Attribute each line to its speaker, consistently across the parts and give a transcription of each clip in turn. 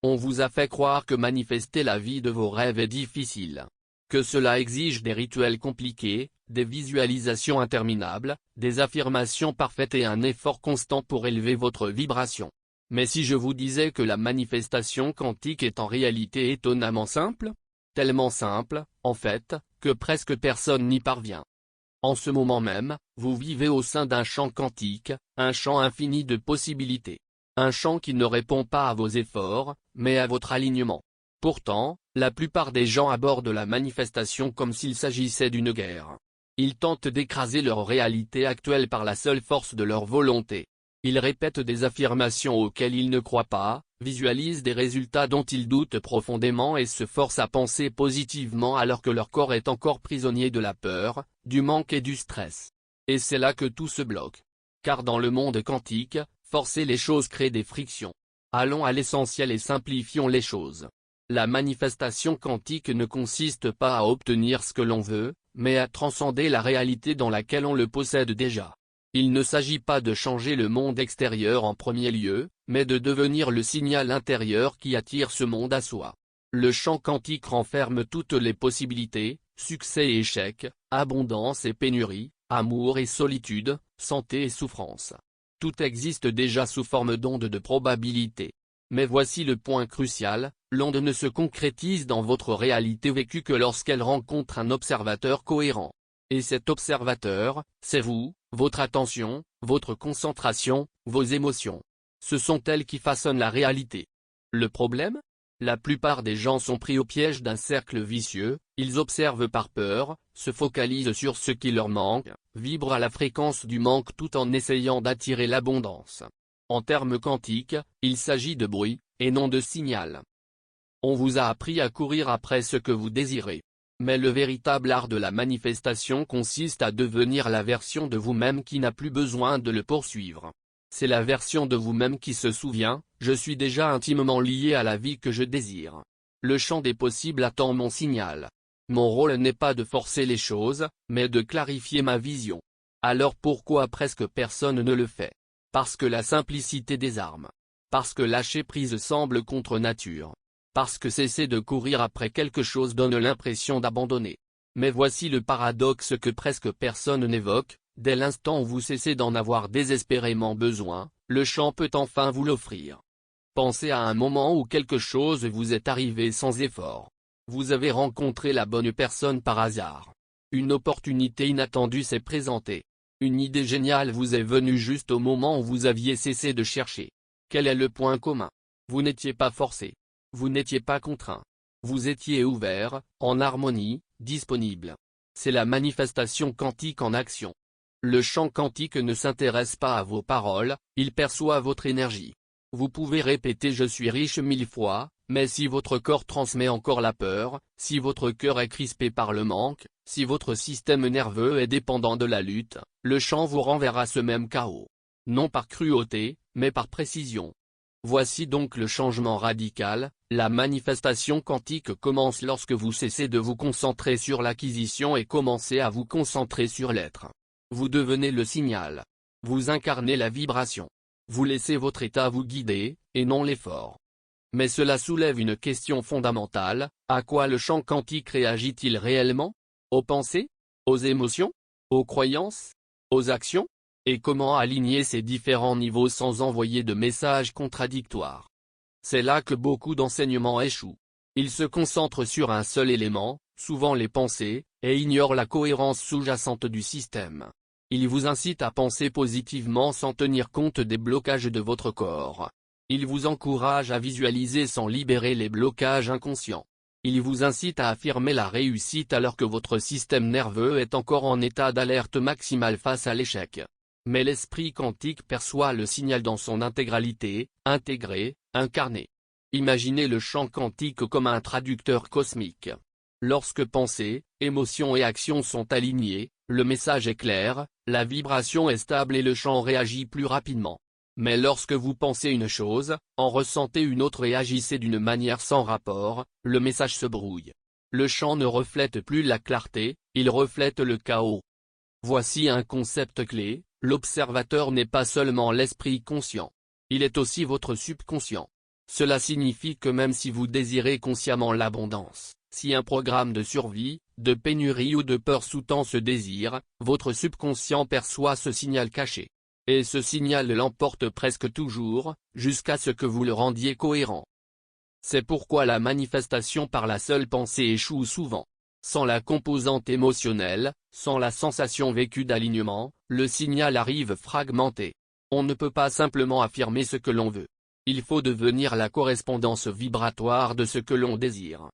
Speaker 1: On vous a fait croire que manifester la vie de vos rêves est difficile. Que cela exige des rituels compliqués, des visualisations interminables, des affirmations parfaites et un effort constant pour élever votre vibration. Mais si je vous disais que la manifestation quantique est en réalité étonnamment simple? Tellement simple, en fait, que presque personne n'y parvient. En ce moment même, vous vivez au sein d'un champ quantique, un champ infini de possibilités. Un champ qui ne répond pas à vos efforts, mais à votre alignement. Pourtant, la plupart des gens abordent la manifestation comme s'il s'agissait d'une guerre. Ils tentent d'écraser leur réalité actuelle par la seule force de leur volonté. Ils répètent des affirmations auxquelles ils ne croient pas, visualisent des résultats dont ils doutent profondément et se forcent à penser positivement alors que leur corps est encore prisonnier de la peur, du manque et du stress. Et c'est là que tout se bloque. Car dans le monde quantique, forcer les choses crée des frictions. Allons à l'essentiel et simplifions les choses. La manifestation quantique ne consiste pas à obtenir ce que l'on veut, mais à transcender la réalité dans laquelle on le possède déjà. Il ne s'agit pas de changer le monde extérieur en premier lieu, mais de devenir le signal intérieur qui attire ce monde à soi. Le champ quantique renferme toutes les possibilités, succès et échecs, abondance et pénurie, amour et solitude, santé et souffrance. Tout existe déjà sous forme d'onde de probabilité. Mais voici le point crucial, l'onde ne se concrétise dans votre réalité vécue que lorsqu'elle rencontre un observateur cohérent. Et cet observateur, c'est vous, votre attention, votre concentration, vos émotions. Ce sont elles qui façonnent la réalité. Le problème? La plupart des gens sont pris au piège d'un cercle vicieux, ils observent par peur, se focalisent sur ce qui leur manque, vibrent à la fréquence du manque tout en essayant d'attirer l'abondance. En termes quantiques, il s'agit de bruit, et non de signal. On vous a appris à courir après ce que vous désirez. Mais le véritable art de la manifestation consiste à devenir la version de vous-même qui n'a plus besoin de le poursuivre. C'est la version de vous-même qui se souvient, je suis déjà intimement lié à la vie que je désire. Le champ des possibles attend mon signal. Mon rôle n'est pas de forcer les choses, mais de clarifier ma vision. Alors pourquoi presque personne ne le fait? Parce que la simplicité désarme. Parce que lâcher prise semble contre nature. Parce que cesser de courir après quelque chose donne l'impression d'abandonner. Mais voici le paradoxe que presque personne n'évoque, dès l'instant où vous cessez d'en avoir désespérément besoin, le champ peut enfin vous l'offrir. Pensez à un moment où quelque chose vous est arrivé sans effort. Vous avez rencontré la bonne personne par hasard. Une opportunité inattendue s'est présentée. Une idée géniale vous est venue juste au moment où vous aviez cessé de chercher. Quel est le point commun? Vous n'étiez pas forcé. Vous n'étiez pas contraint. Vous étiez ouvert, en harmonie, disponible. C'est la manifestation quantique en action. Le champ quantique ne s'intéresse pas à vos paroles, il perçoit votre énergie. Vous pouvez répéter « je suis riche » 1000 fois, mais si votre corps transmet encore la peur, si votre cœur est crispé par le manque, si votre système nerveux est dépendant de la lutte, le champ vous renverra ce même chaos. Non par cruauté, mais par précision. Voici donc le changement radical, la manifestation quantique commence lorsque vous cessez de vous concentrer sur l'acquisition et commencez à vous concentrer sur l'être. Vous devenez le signal. Vous incarnez la vibration. Vous laissez votre état vous guider, et non l'effort. Mais cela soulève une question fondamentale, à quoi le champ quantique réagit-il réellement? Aux pensées? Aux émotions? Aux croyances? Aux actions? Et comment aligner ces différents niveaux sans envoyer de messages contradictoires? C'est là que beaucoup d'enseignements échouent. Ils se concentrent sur un seul élément, souvent les pensées, et ignorent la cohérence sous-jacente du système. Ils vous incitent à penser positivement sans tenir compte des blocages de votre corps. Ils vous encouragent à visualiser sans libérer les blocages inconscients. Ils vous incitent à affirmer la réussite alors que votre système nerveux est encore en état d'alerte maximale face à l'échec. Mais l'esprit quantique perçoit le signal dans son intégralité, intégré, incarné. Imaginez le champ quantique comme un traducteur cosmique. Lorsque pensée, émotion et action sont alignés, le message est clair, la vibration est stable et le champ réagit plus rapidement. Mais lorsque vous pensez une chose, en ressentez une autre et agissez d'une manière sans rapport, le message se brouille. Le champ ne reflète plus la clarté, il reflète le chaos. Voici un concept clé, l'observateur n'est pas seulement l'esprit conscient. Il est aussi votre subconscient. Cela signifie que même si vous désirez consciemment l'abondance, si un programme de survie, de pénurie ou de peur sous-tend ce désir, votre subconscient perçoit ce signal caché. Et ce signal l'emporte presque toujours, jusqu'à ce que vous le rendiez cohérent. C'est pourquoi la manifestation par la seule pensée échoue souvent. Sans la composante émotionnelle, sans la sensation vécue d'alignement, le signal arrive fragmenté. On ne peut pas simplement affirmer ce que l'on veut. Il faut devenir la correspondance vibratoire de ce que l'on désire.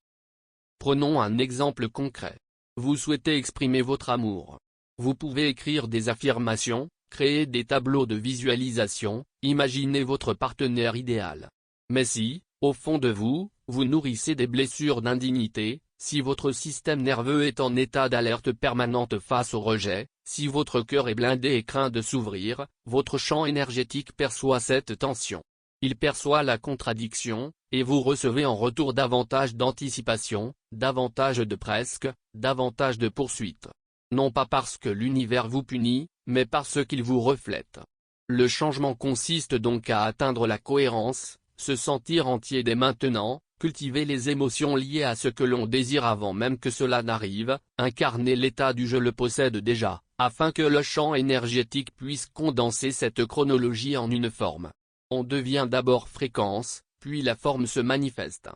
Speaker 1: Prenons un exemple concret. Vous souhaitez exprimer votre amour. Vous pouvez écrire des affirmations, créer des tableaux de visualisation, imaginer votre partenaire idéal. Mais si, au fond de vous, vous nourrissez des blessures d'indignité, si votre système nerveux est en état d'alerte permanente face au rejet, si votre cœur est blindé et craint de s'ouvrir, votre champ énergétique perçoit cette tension. Il perçoit la contradiction, et vous recevez en retour davantage d'anticipation, davantage de presque, davantage de poursuite. Non pas parce que l'univers vous punit, mais parce qu'il vous reflète. Le changement consiste donc à atteindre la cohérence, se sentir entier dès maintenant, cultiver les émotions liées à ce que l'on désire avant même que cela n'arrive, incarner l'état du « je le possède déjà », afin que le champ énergétique puisse condenser cette chronologie en une forme. On devient d'abord fréquence, puis la forme se manifeste.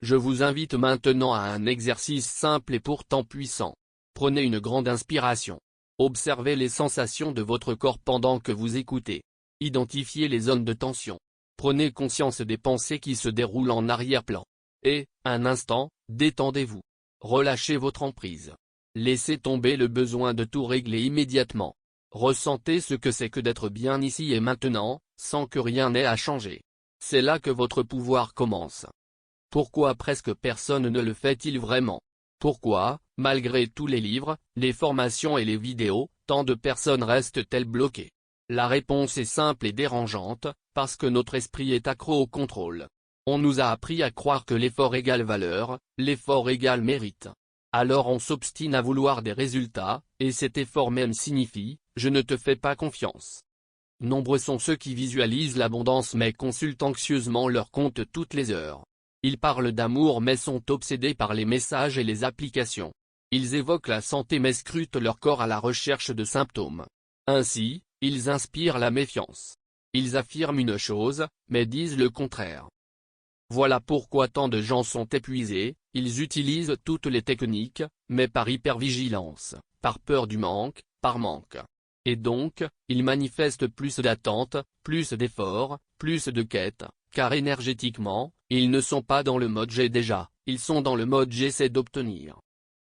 Speaker 1: Je vous invite maintenant à un exercice simple et pourtant puissant. Prenez une grande inspiration. Observez les sensations de votre corps pendant que vous écoutez. Identifiez les zones de tension. Prenez conscience des pensées qui se déroulent en arrière-plan. Et, un instant, détendez-vous. Relâchez votre emprise. Laissez tomber le besoin de tout régler immédiatement. Ressentez ce que c'est que d'être bien ici et maintenant, sans que rien n'ait à changer. C'est là que votre pouvoir commence. Pourquoi presque personne ne le fait-il vraiment? Pourquoi, malgré tous les livres, les formations et les vidéos, tant de personnes restent-elles bloquées? La réponse est simple et dérangeante, parce que notre esprit est accro au contrôle. On nous a appris à croire que l'effort égale valeur, l'effort égale mérite. Alors on s'obstine à vouloir des résultats, et cet effort même signifie « je ne te fais pas confiance ». Nombreux sont ceux qui visualisent l'abondance mais consultent anxieusement leur compte toutes les heures. Ils parlent d'amour mais sont obsédés par les messages et les applications. Ils évoquent la santé mais scrutent leur corps à la recherche de symptômes. Ainsi, ils inspirent la méfiance. Ils affirment une chose, mais disent le contraire. Voilà pourquoi tant de gens sont épuisés, ils utilisent toutes les techniques, mais par hypervigilance, par peur du manque, par manque. Et donc, ils manifestent plus d'attentes, plus d'efforts, plus de quêtes, car énergétiquement, ils ne sont pas dans le mode j'ai déjà, ils sont dans le mode j'essaie d'obtenir.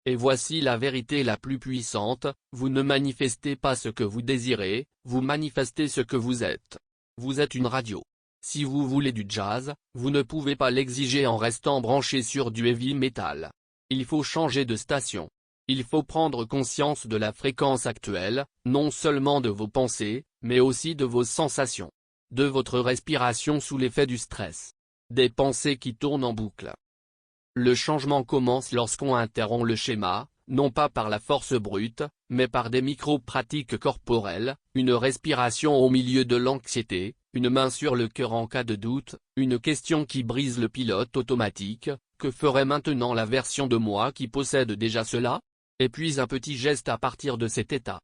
Speaker 1: Et voici la vérité la plus puissante, vous ne manifestez pas ce que vous désirez, vous manifestez ce que vous êtes. Vous êtes une radio. Si vous voulez du jazz, vous ne pouvez pas l'exiger en restant branché sur du heavy metal. Il faut changer de station. Il faut prendre conscience de la fréquence actuelle, non seulement de vos pensées, mais aussi de vos sensations. De votre respiration sous l'effet du stress. Des pensées qui tournent en boucle. Le changement commence lorsqu'on interrompt le schéma, non pas par la force brute, mais par des micro-pratiques corporelles, une respiration au milieu de l'anxiété, une main sur le cœur en cas de doute, une question qui brise le pilote automatique, que ferait maintenant la version de moi qui possède déjà cela? Et puis un petit geste à partir de cet état.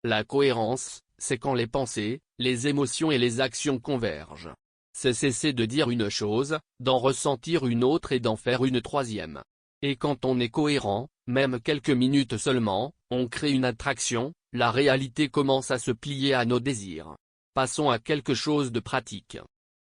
Speaker 1: La cohérence, c'est quand les pensées, les émotions et les actions convergent. C'est cesser de dire une chose, d'en ressentir une autre et d'en faire une troisième. Et quand on est cohérent, même quelques minutes seulement, on crée une attraction, la réalité commence à se plier à nos désirs. Passons à quelque chose de pratique.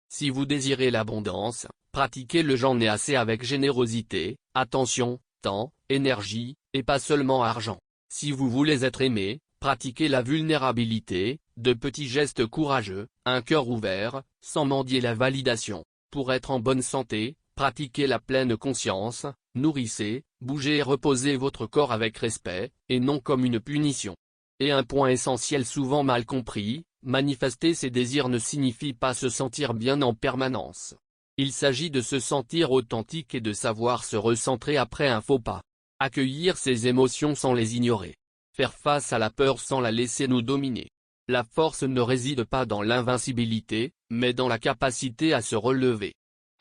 Speaker 1: Si vous désirez l'abondance, pratiquez le j'en ai assez avec générosité, attention, temps, énergie, et pas seulement argent. Si vous voulez être aimé, pratiquez la vulnérabilité, de petits gestes courageux, un cœur ouvert, sans mendier la validation. Pour être en bonne santé, pratiquez la pleine conscience, nourrissez, bougez et reposez votre corps avec respect, et non comme une punition. Et un point essentiel souvent mal compris, manifester ses désirs ne signifie pas se sentir bien en permanence. Il s'agit de se sentir authentique et de savoir se recentrer après un faux pas. Accueillir ses émotions sans les ignorer. Faire face à la peur sans la laisser nous dominer. La force ne réside pas dans l'invincibilité, mais dans la capacité à se relever.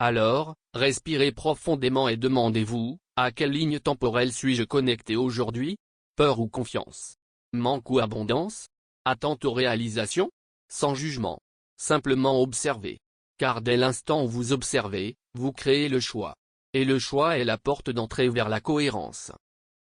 Speaker 1: Alors, respirez profondément et demandez-vous, à quelle ligne temporelle suis-je connecté aujourd'hui? Peur ou confiance? Manque ou abondance? Attente ou réalisation? Sans jugement. Simplement observez. Car dès l'instant où vous observez, vous créez le choix. Et le choix est la porte d'entrée vers la cohérence.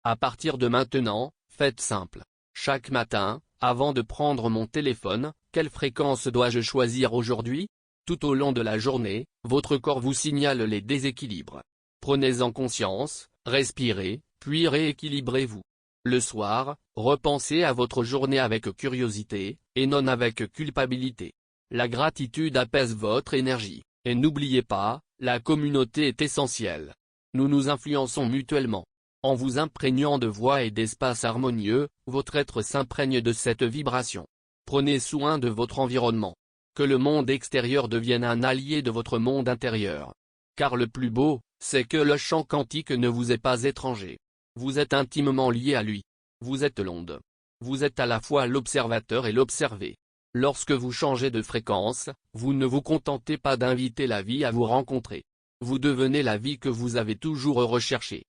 Speaker 1: À partir de maintenant, faites simple. Chaque matin, avant de prendre mon téléphone, quelle fréquence dois-je choisir aujourd'hui? Tout au long de la journée, votre corps vous signale les déséquilibres. Prenez-en conscience, respirez, puis rééquilibrez-vous. Le soir, repensez à votre journée avec curiosité, et non avec culpabilité. La gratitude apaise votre énergie, et n'oubliez pas, la communauté est essentielle. Nous nous influençons mutuellement. En vous imprégnant de voix et d'espaces harmonieux, votre être s'imprègne de cette vibration. Prenez soin de votre environnement. Que le monde extérieur devienne un allié de votre monde intérieur. Car le plus beau, c'est que le champ quantique ne vous est pas étranger. Vous êtes intimement lié à lui. Vous êtes l'onde. Vous êtes à la fois l'observateur et l'observé. Lorsque vous changez de fréquence, vous ne vous contentez pas d'inviter la vie à vous rencontrer. Vous devenez la vie que vous avez toujours recherchée.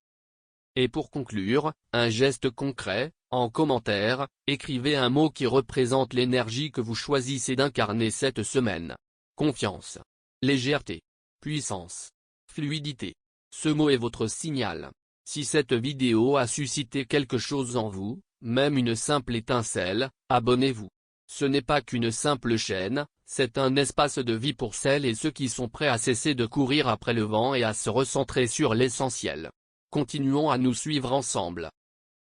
Speaker 1: Et pour conclure, un geste concret, en commentaire, écrivez un mot qui représente l'énergie que vous choisissez d'incarner cette semaine. Confiance. Légèreté. Puissance. Fluidité. Ce mot est votre signal. Si cette vidéo a suscité quelque chose en vous, même une simple étincelle, abonnez-vous. Ce n'est pas qu'une simple chaîne, c'est un espace de vie pour celles et ceux qui sont prêts à cesser de courir après le vent et à se recentrer sur l'essentiel. Continuons à nous suivre ensemble.